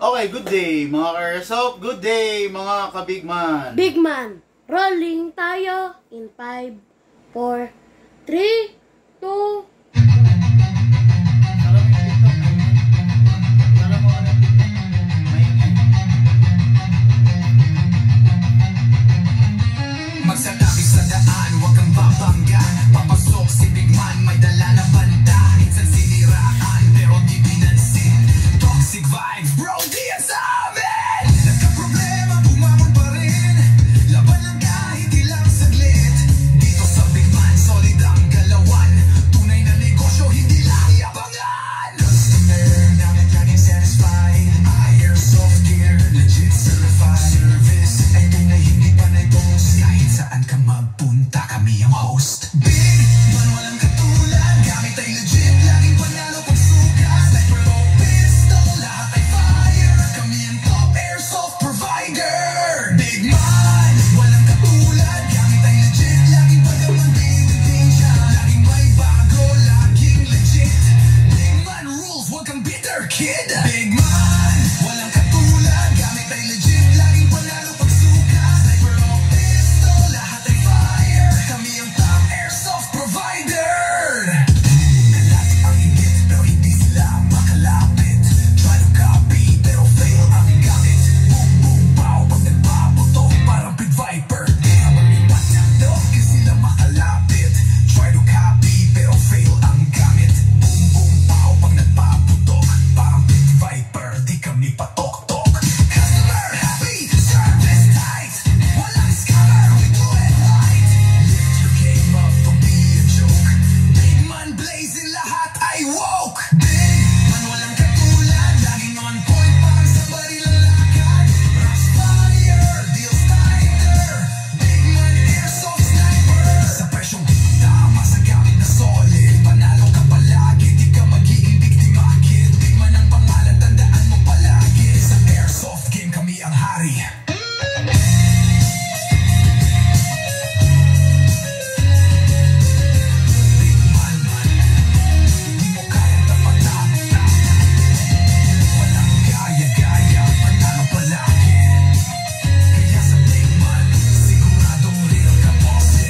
Okay, good day mga ka-airsoft. Good day mga ka-bigman. Bigman, rolling tayo in 5, 4, 3, 2, magsatabi sa daan, huwag kang babangga. Papasok si Bigman, may dala na banda. Minsan siniraan, pero di pinansin. Toxic vibes, bro, di yan sa amin. Nagka-problema, bumangon pa rin. Laban lang kahit ilang saglit. Dito sa Bigman, solid ang galawan. Tunay na negosyo, hindi lang yabangan. Customer, namin laging satisfied. Airsoft gear, legit certified. Service, ay tunay hindi pa na-boast. Kahit saan ka magpunta, kami ang host. Bigman, walang katulad. Gamit ay legit, laging panalo pag sukat. Sniper o pistol, lahat ay fire. Kami ang top airsoft provider. Bigman, walang katulad. Gamit ay legit, laging pagaman bibigyan. Laging may bago, laging legit. Bigman rules, huwag kang bitter, kid. Bigman, walang katulad. Gamit ay legit, laging panalo pag sukat. Sniper o pistol, lahat ay fire. Kami ang top airsoft provider. Kalati ang higit, pero hindi sila makalapit. Try to copy, pero fail ang gamit. Boom, boom, pow, pag nagpaputok, parang Pit Viper. Di habang lipat na dog, di sila makalapit. Try to copy, pero fail ang gamit. Boom, boom, pow, pag nagpaputok, parang Pit Viper. Di kami patok-tok. Customer happy, service tight. Walang scammer, we do it right. Lift your game up, don't be a joke. Bigman blazing, lahat ay woke. Bigman walang katulad, laging on point, parang somebody lalakad. Rush fire, deals tighter. Bigman airsoft sniper. Sa presyong tama, sa gamit na solid. Panalo ka palagi, di ka magiging biktima, kid. Bigman ang pangalan, tandaan mo palagi. Sa airsoft game, kami ang hari. Bigman, di mo kayang tapatan. Walang gaya-gaya, panalo palagi. Kaya sa Bigman, siguradong real ka, bossing.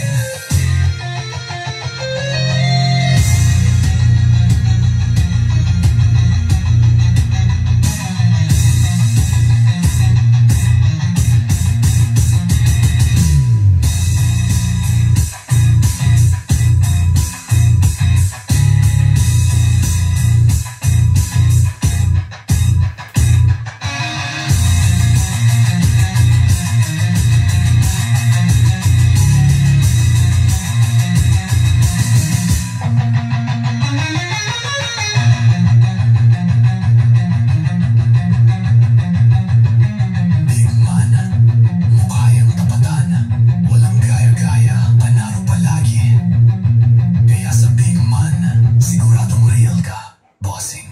Bigman, mukha yung tapatan. Walang gaya-gaya, panalo palagi. Kaya sa Bigman, siguradong real ka, bossing.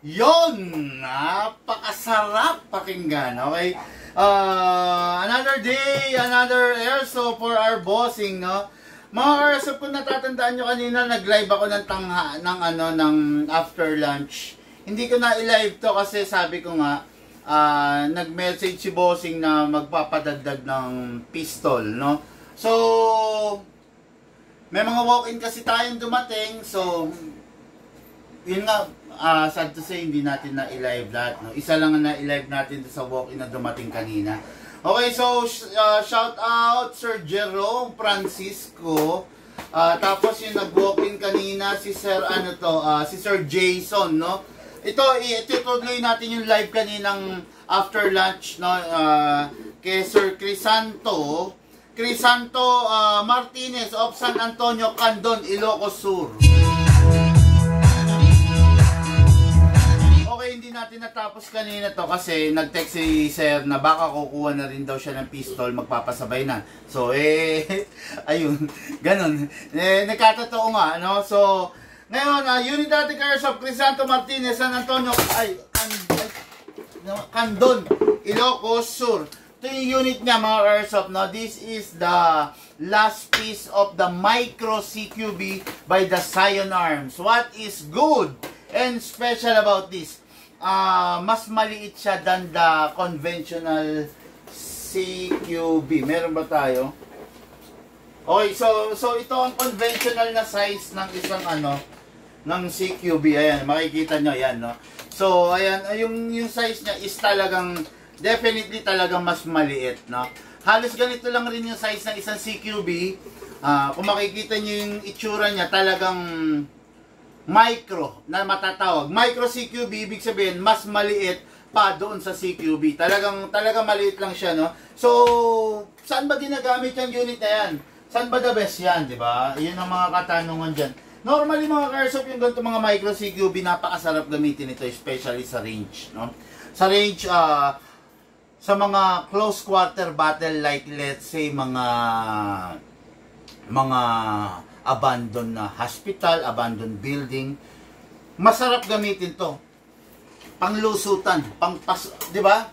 Yon, napakasarap pakinggan. Okay? Another day, another airsoft for our bossing, no? Mga airsoft, kung natatandaan nyo kanina, nag-live ako ng after lunch. Hindi ko na i-live to kasi sabi ko nga, nag-message si bossing na magpapadagdag ng pistol, no? So, may mga walk-in kasi tayong dumating, so yun nga, sad to say, hindi natin na i-live lahat, no? Isa lang ang na-i-live natin sa walk-in na dumating kanina. Okay, so shout out Sir Jerome Francisco. Tapos yung nag-walk-in kanina si Sir si Sir Jason, no? Itutuloy natin yung live kaninang after lunch, no? Kay Sir Crisanto Martinez of San Antonio, Candon, Ilocos Sur. hindi natin natapos kanina to kasi nag-text si Sir na baka kukuha na rin daw siya ng pistol, magpapasabay na. So, ayun, ganun. Nagkatotoo nga, no? So, ngayon, Unidad of Crisanto Martinez, San Antonio, Candon, Ilocos Sur. Ito yung unit niya, mga airsoft, no? This is the last piece of the micro CQB by the Scion Arms. What is good and special about this? Mas maliit siya than the conventional CQB. Meron ba tayo? Okay, so ito ang conventional na size ng isang ng CQB. Ayan, makikita nyo, ayan, no? So, ayan, yung size niya is talagang definitely talagang mas maliit, no? Halos ganito lang rin yung size ng isang CQB. Kung makikita nyo yung itsura niya, talagang micro na matatawag. Micro CQB, ibig sabihin, mas maliit pa doon sa CQB. Talagang maliit lang siya, no? So, saan ba ginagamit yung unit na yan? Saan ba the best yan, di ba? Yun ang mga katanungan dyan. Normally, mga airsoft, yung ganito mga micro CQB, napakasarap gamitin ito, especially sa range, no? Sa range, sa mga close quarter battle, like let's say mga abandoned na hospital, abandoned building, masarap gamitin to. Panglusutan, di ba?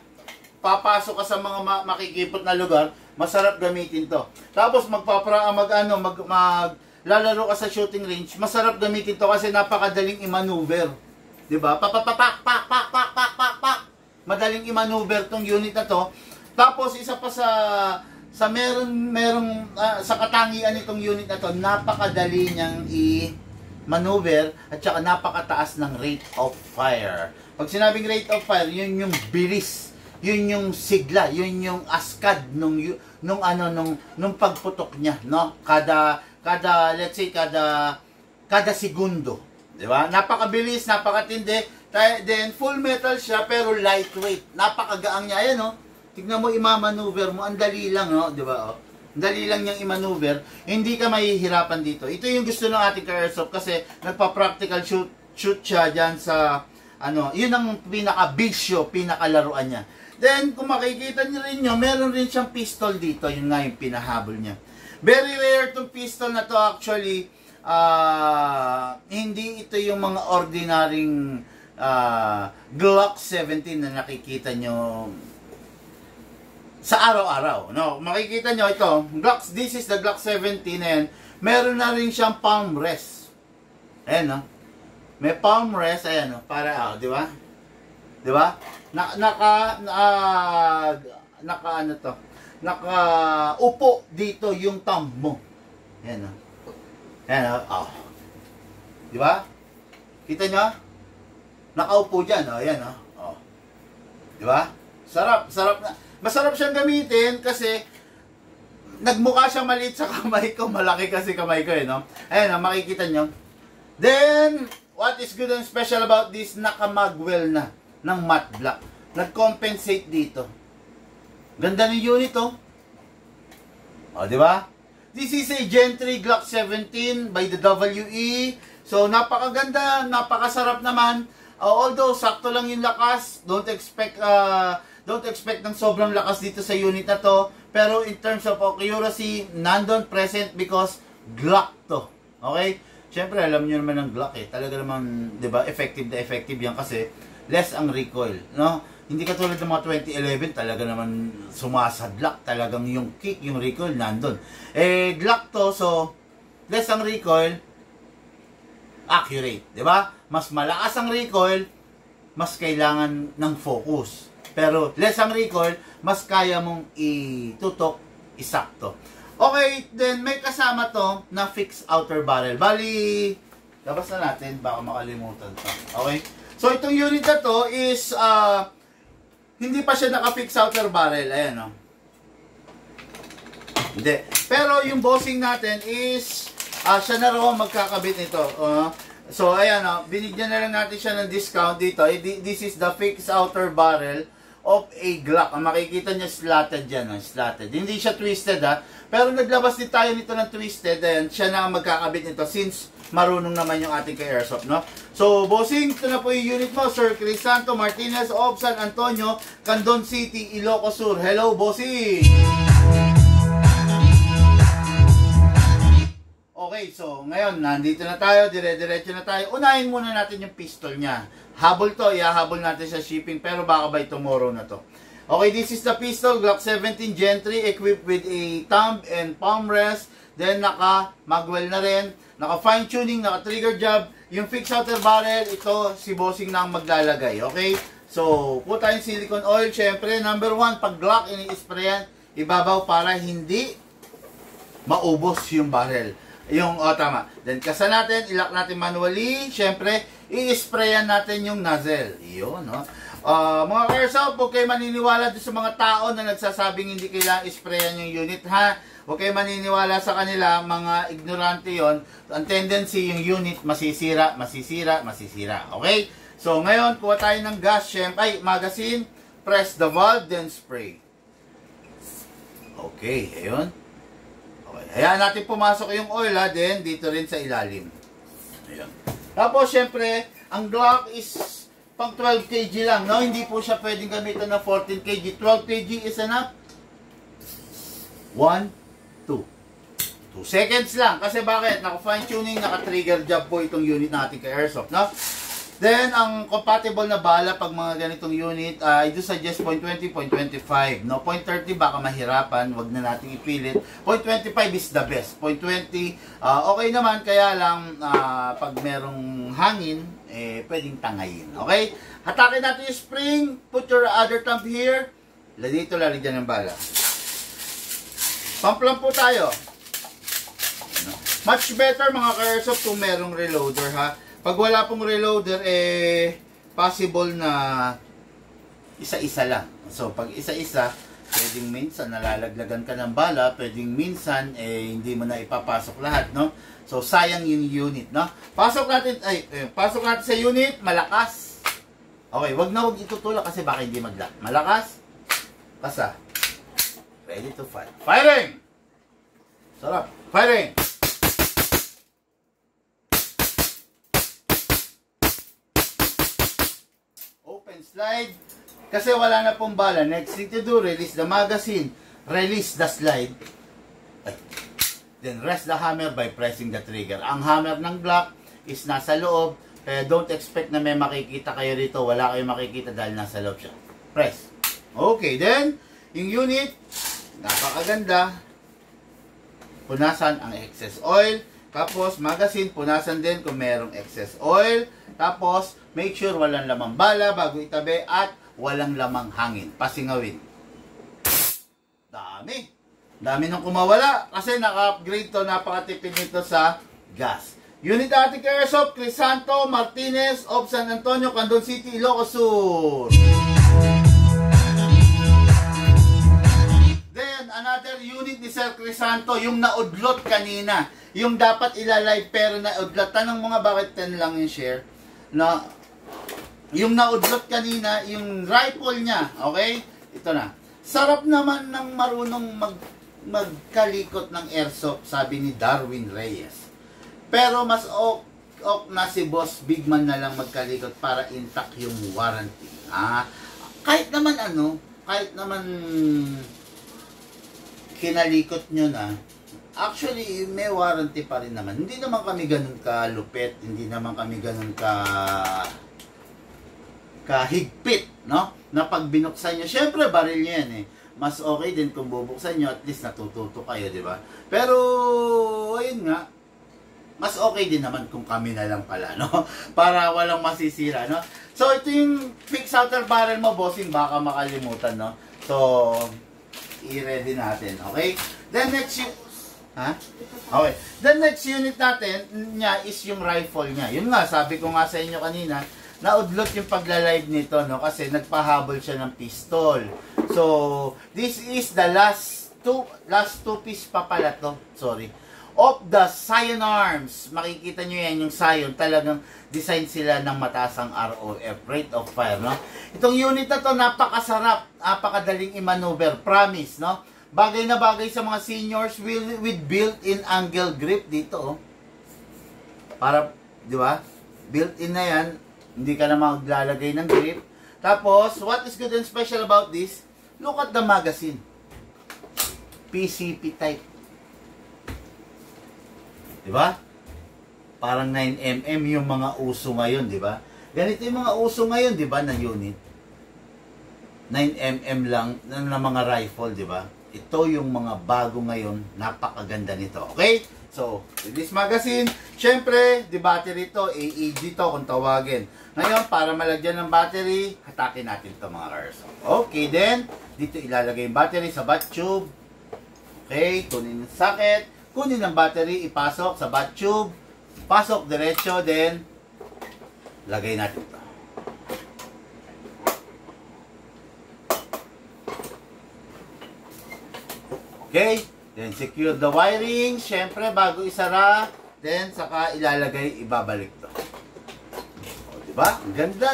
Papasok ka sa mga makikipot na lugar, masarap gamitin to. Tapos lalaro ka sa shooting range, masarap gamitin to kasi napakadaling i-maneuver. Di ba? Pak. Madaling i-maneuver tong unit na to. Tapos isa pa sa sa katangian nitong unit na to, napakadali niyang i-maneuver at saka napakataas ng rate of fire. Pag sinabing rate of fire, yun yung bilis, yun yung sigla, yun yung askad nung pagputok niya, no? Let's say kada segundo, di ba? Napakabilis, napakatindi. Then, full metal siya, pero lightweight. Napakagaang niya. Ayan, no? Tignan mo, ima-maneuver mo. Ang dali lang, no? Di ba, oh? Ang dali lang niyang i-maneuver. Hindi ka mahihirapan dito. Ito yung gusto ng ating ka-airsoft kasi nagpa-practical shoot siya dyan sa, yun ang pinaka-bisyo, pinaka-laruan niya. Then, kung makikita niyo rin nyo, meron rin siyang pistol dito. Yun nga yung pinahabol niya. Very rare tong pistol na to, actually. Hindi ito yung mga ordinaryong Glock 17 na nakikita nyo sa araw-araw, no? Makikita nyo ito, this is the Glock 17 na yan. Meron na rin siyang palm rest. Ayan, no? May palm rest, ayan, no? Para, di ba? Di ba? Nakaupo dito yung thumb mo. Ayan, no? Ayan, no? Di ba? Kita nyo? Nakaupo dyan, ayan, di ba? Sarap na. Masarap siyang gamitin kasi nagmukha siyang maliit sa kamay ko, malaki kasi kamay ko, no? Ayan, makikita nyo. Then, what is good and special about this, nakamagwell na ng matte black. Nag-compensate dito. Ganda ng unit, di ba? This is a Gen 3 Glock 17 by the WE. So, napakaganda, napakasarap naman. Although sakto lang yung lakas, don't expect ng sobrang lakas dito sa unit na to. Pero in terms of accuracy, nandun present because Glock to. Okay? Siyempre, alam niyo naman ng Glock Talaga naman, 'di ba? Effective yan kasi less ang recoil, no? Hindi katulad ng mga 2011, talaga naman sumasadlak, talagang yung kick, yung recoil nandun. Glock to, so less ang recoil, accurate, 'di ba? Mas malakas ang recoil, mas kailangan ng focus. Pero less ang recoil, mas kaya mong itutok, isakto. Okay, then may kasama to na fixed outer barrel. Bali, labas na natin, baka makalimutan pa. Okay? So itong unit na to is hindi pa siya naka-fixed outer barrel. Ayan, no? Hindi. Pero yung bossing natin is siya na raw magkakabit nito. So, ayan, binigyan na lang natin siya ng discount dito. This is the fixed outer barrel. of a Glock. Ang makikita niya slotted yan, slotted. Hindi siya twisted pero naglabas din tayo nito ng twisted, and siya na ang magkakabit nito since marunong naman yung ating ka-airsoft, no? So, bossing, ito na po yung unit mo, Sir Crisanto Martinez of San Antonio, Candon City, Ilocos Sur. Hello, bossing! Okay, so ngayon, nandito na tayo, dire-diretso na tayo. Unahin muna natin yung pistol niya. Habol to, ihahabol natin sa shipping, pero baka by tomorrow na to. Okay, this is the pistol, Glock 17 Gen 3, equipped with a thumb and palm rest. Then, naka-magwell na rin, naka-fine tuning, naka-trigger job. Yung fixed outer barrel, ito, si bossing na ang maglalagay. Okay? So, po tayong silicone oil. Syempre, number 1, pag Glock, ini-sprayan, ibabaw para hindi maubos yung barrel. Tama. Then, kasa natin, ilock natin manually. Syempre, i-sprayan natin yung nozzle. Yun, no? Mga airsoft, huwag kayo maniniwala sa mga tao na nagsasabing hindi kailangan isprayan yung unit, ha? Huwag kayo maniniwala sa kanila, mga ignorante yon. Ang tendency, yung unit, masisira. Okay? So, ngayon, kuha tayo ng gas, magazine, press the valve, then spray. Okay, ayun. Okay, hayaan natin pumasok yung oil, then dito rin sa ilalim. Ayun. Tapos, syempre, ang Glock is pang 12 kg lang, no? Hindi po siya pwedeng gamitan ng 14 kg. 12 kg is enough. 1, 2 seconds lang. Kasi bakit? Naka-fine tuning, naka-trigger job po itong unit natin kay airsoft, no? Then, ang compatible na bala pag mga ganitong unit, I do suggest 0.20, 0.25. No? 0.30 baka mahirapan, wag na natin ipilit. 0.25 is the best. 0.20, okay naman, kaya lang pag merong hangin, pwedeng tangayin. Okay? Hatakin natin yung spring, put your other thumb here. Dito lalagyan ng bala. Pump lang po tayo. Much better mga ka-airsoft kung merong reloader, ha? Pag wala pong reloader, possible na isa-isa lang. So, pag isa-isa, pwedeng minsan nalalaglagan ka ng bala, pwedeng minsan, hindi mo na ipapasok lahat, no? So, sayang yung unit, no? Pasok natin sa unit, malakas. Okay, wag itutulak kasi baka hindi mag-lock. Malakas, kasa. Ready to fire. Firing! Sarap. Firing! Slide. Kasi wala na pong bala. Next thing to do, release the magazine. Release the slide. Then rest the hammer by pressing the trigger. Ang hammer ng Glock is nasa loob. Kaya don't expect na may makikita kayo rito. Wala kayong makikita dahil nasa loob siya. Press. Okay, then, yung unit, napakaganda. Punasan ang excess oil. Tapos, magazine, punasan din kung merong excess oil. Tapos, make sure walang lamang bala bago itabi at walang lamang hangin. Pasingawin. Dami nung kumawala kasi naka-upgrade to, napakatipid nito sa gas. Unit ating ka-airsoft, Crisanto Martinez of San Antonio, Candon City, Ilocos Sur. Then, another unit ni Sir Crisanto, yung naudlot kanina. Yung dapat ilalive pero naudlot. Tanong mga bakit 10 lang yung share. Na yung naudlot kanina, yung rifle niya, okay? Ito na. Sarap naman ng marunong magkalikot ng airsoft, sabi ni Darwin Reyes. Pero mas ok na si Boss Bigman na lang magkalikot para intact yung warranty. Kahit naman kinalikot nyo na, actually, may warranty pa rin naman. Hindi naman kami ganun kalupit, hindi naman kami ganun kahigpit, no? Na pag binuksan nyo, syempre baril nyo yan Mas okay din kung bubuksan nyo, at least natututo kayo, di ba? Pero, ayun nga, mas okay din naman kung kami na lang pala, no? Para walang masisira, no? So, ito yung fixed outer barrel mo, bossing, baka makalimutan, no? So, i-ready natin, okay? Then next okay. The next unit natin niya is yung rifle niya. Yun nga, sabi ko nga sa inyo kanina, naudlot yung pagla-live nito, no? Kasi nagpahabol siya ng pistol. So, this is the last two piece pa pala to. Sorry. of the Scion Arms. Makikita nyo yan, yung Scion, talagang design sila ng mataasang ROF, rate of fire, no? Itong unit na to, napakasarap, napakadaling i-maneuver, promise, no? Bagay na bagay sa mga seniors with built-in angle grip dito, oh. Para, di ba? Built-in na yan, hindi ka na maglalagay ng grip. Tapos, what is good and special about this? Look at the magazine. PCP type. Diba? Parang 9mm yung mga uso ngayon, diba? Ganito yung mga uso ngayon, diba, na unit. 9mm lang na mga rifle, diba? Ito yung mga bago ngayon, napakaganda nito. Okay? So, with this magazine, syempre, the battery to, AEG to kung tawagin. Ngayon, para malagyan ng battery, hatakin natin to mga cars. Okay, then, dito ilalagay yung battery sa bat tube. Okay, kunin yung socket, kunin ang battery, ipasok sa bat tube, pasok diretso, then, lagay natin to. Okay, then secure the wiring, syempre, bago isara, then, saka ilalagay, ibabalik to. O, diba? Ang ganda,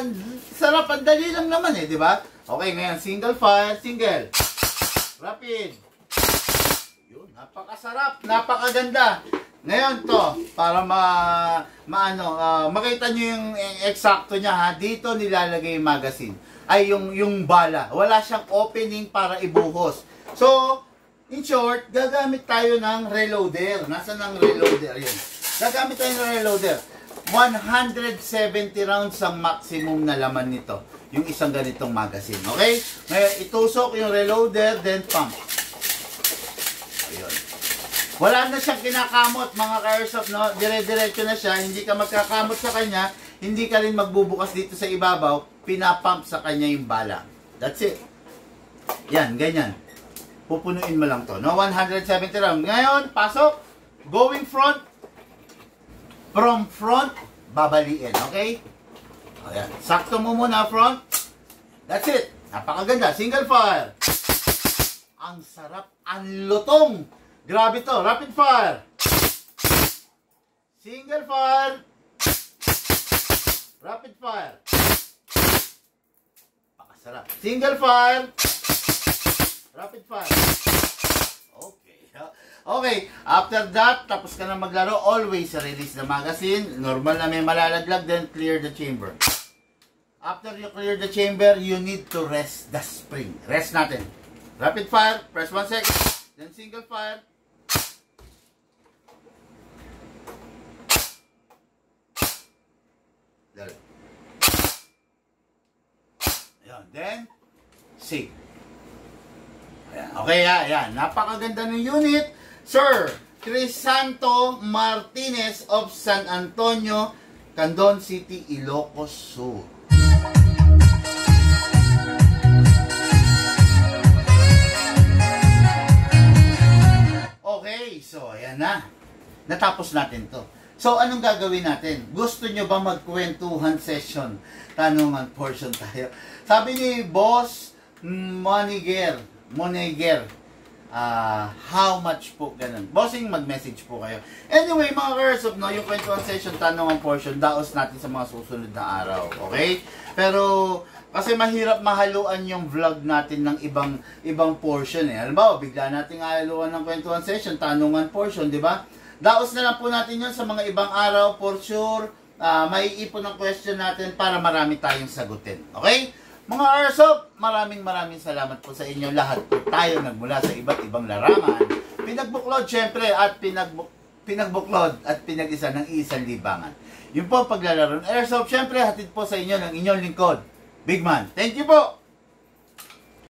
sarap, ang dali lang naman eh, diba? Okay, ngayon, single fire, single, rapid. Napakasarap, napakaganda. Ngayon to, para makita nyo yung eksakto niya ha, dito nilalagay yung magazine. Ay, yung bala. Wala siyang opening para ibuhos. So, in short, gagamit tayo ng reloader. Nasaan ang reloader? Yun. Gagamit tayo ng reloader. 170 rounds ang maximum na laman nito. Yung isang ganitong magazine. Okay? Ngayon, itusok yung reloader, then pump. Wala na siyang kinakamot, mga ka-airsoft, no? Dire-diretso na siya, hindi ka magkakamot sa kanya, hindi ka rin magbubukas dito sa ibabaw, pinapump sa kanya yung bala. That's it. Yan, ganyan. Pupunuin mo lang to, no? 170 round. Ngayon, pasok, going front, from front, babaliin, okay? Ayan, sakto mo muna front. That's it. Napakaganda, single fire. Ang sarap, ang lutong. Grabe to, rapid fire. Single fire. Rapid fire. Pakasarap. Single fire. Rapid fire. Okay. Okay, after that, tapos ka na maglaro, always release the magazine. Normal na may malalaglag, then clear the chamber. After you clear the chamber, you need to rest the spring. Rest natin. Rapid fire, press 1 second. Then single fire. Ayan. Then, sig. Ayan. Okay, ayan. Napakaganda ng unit. Sir Crisanto Martinez of San Antonio, Candon City, Ilocos Sur. Okay, so ayan na. Natapos natin to. So, anong gagawin natin? Gusto nyo ba magkwentuhan session? Tanungan portion tayo. Sabi ni Boss Moniger, how much po ganun? Bossing, mag-message po kayo. Anyway, mga ka-airsoft, no, yung kwentuhan session, tanungan portion, daos natin sa mga susunod na araw. Okay? Pero, kasi mahirap mahaluan yung vlog natin ng ibang portion eh. Halimbawa, bigla nating haluan ng kwentuhan session, tanungan portion, di ba? Daos na lang po natin yun sa mga ibang araw, for sure. Maiipon ang question natin para marami tayong sagutin. Okay? Mga airsoft, maraming salamat po sa inyo. Lahat po tayo nagmula sa iba't ibang larangan. Pinagbuklod syempre at pinagbuklod at pinag-isa ng isang libangan. Yun po ang paglalaro ng airsoft. Syempre, hatid po sa inyo ng inyong lingkod, Big Man. Thank you po!